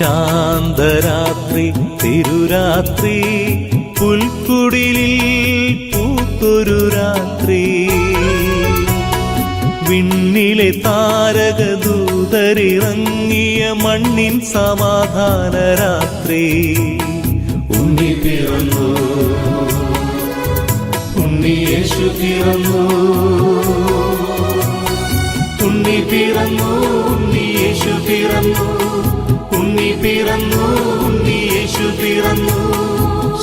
ശാന്തരാത്രി തിരുരാത്രി പുൽക്കുടിലിൽ പൂത്തൊരു രാത്രി വിണ്ണിലെ താരകദൂതരിറങ്ങിയ മണ്ണിൻ സമാധാന രാത്രി ഉണ്ണി പിറന്നു ഉണ്ണി യേശു പിറന്നു ഉണ്ണി പിറന്നു ഉണ്ണി യേശു പിറന്നു ഉണ്ണി പിറന്നു ഉണ്ണി യേശു പിറന്നു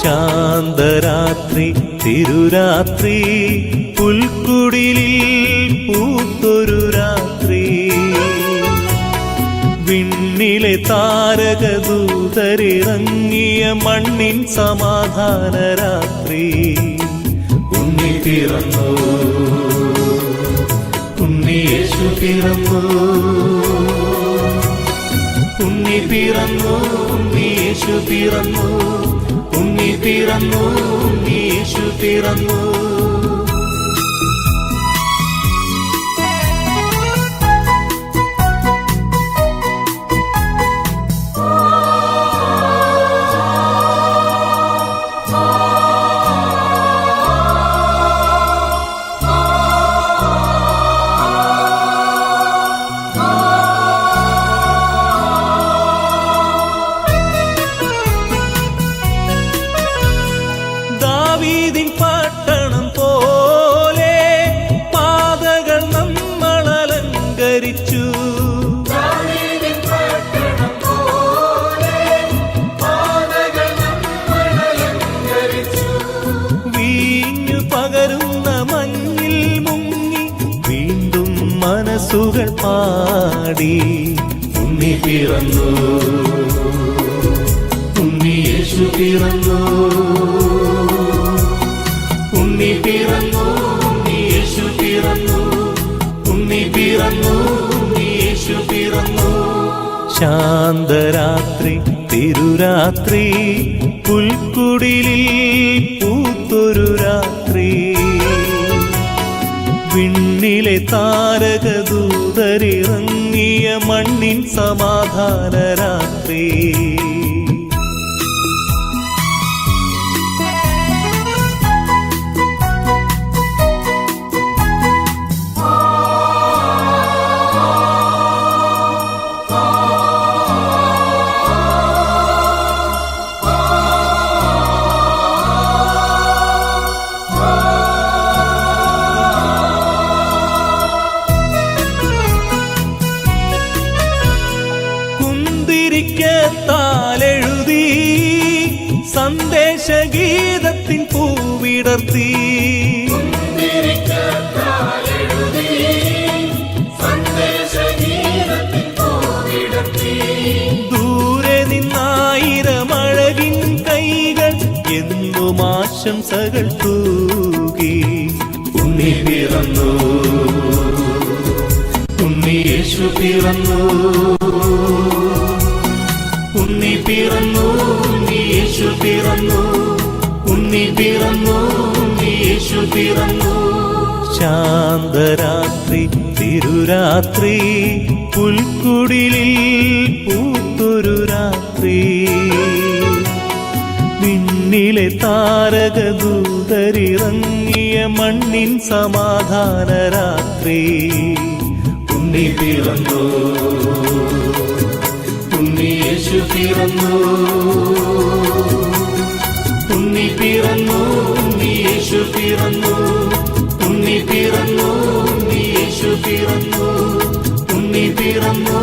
ശാന്തരാത്രി തിരുരാത്രി പുൽക്കുടിലിൽ പൂത്തൊരു രാത്രി വിണ്ണിലെ താരകദൂതരിറങ്ങിയ മണ്ണിൻ സമാധാന രാത്രി ഉണ്ണി പിറന്നു ഉണ്ണി യേശു പിറന്നു ഉണ്ണി പിറന്നു ഉണ്ണി യേശു പിറന്നു ഉണ്ണി പിറന്നു ഉണ്ണി യേശു പിറന്നു ദാവീദിൻ പട്ടണം പോലെ പാതകൾ നമ്മൾ അലങ്കരിച്ചു വീഞ്ഞു പകരുന്ന മഞ്ഞിൽ മുങ്ങി വീണ്ടും മനസ്സുകൾ പാടി ഉണ്ണി പിറന്നു ഉണ്ണി യേശു പിറന്നു ഉണ്ണി പിറന്നു ഉണ്ണി യേശു പിറന്നു ഉണ്ണി പിറന്നു ഉണ്ണി യേശു പിറന്നു ശാന്തരാത്രി തിരുരാത്രി പുൽക്കുടിലിൽ പൂത്തൊരു രാത്രി വിണ്ണിലെ താരകദൂതരിറങ്ങിയ മണ്ണിൻ സമാധാന രാത്രി െഴുതി സന്ദേശഗീതത്തിൻ പൂവിടർത്തി ദൂരെ നിന്നായിരമഴകിൻ കൈകൾ എന്നും ആശംസകൾ തൂകി ഉണ്ണി പിറന്നു ഉണ്ണി യേശു പിറന്നു ഉണ്ണി പിറന്നു ഉണ്ണി യേശു പിറന്നു ഉണ്ണി പിറന്നു ഉണ്ണി യേശു പിറന്നു ശാന്തരാത്രി തിരുരാത്രി പുൽക്കുടിലിൽ പൂത്തൊരു രാത്രി വിണ്ണിലെ താരകദൂതരിറങ്ങിയ മണ്ണിൻ സമാധാന രാത്രി ഉണ്ണി പിറന്നു ഉണ്ണി യേശു പിറന്നു ഉണ്ണി പിറന്നു ഉണ്ണി യേശു പിറന്നു ഉണ്ണി പിറന്നു ഉണ്ണി യേശു പിറന്നു ഉണ്ണി പിറന്നു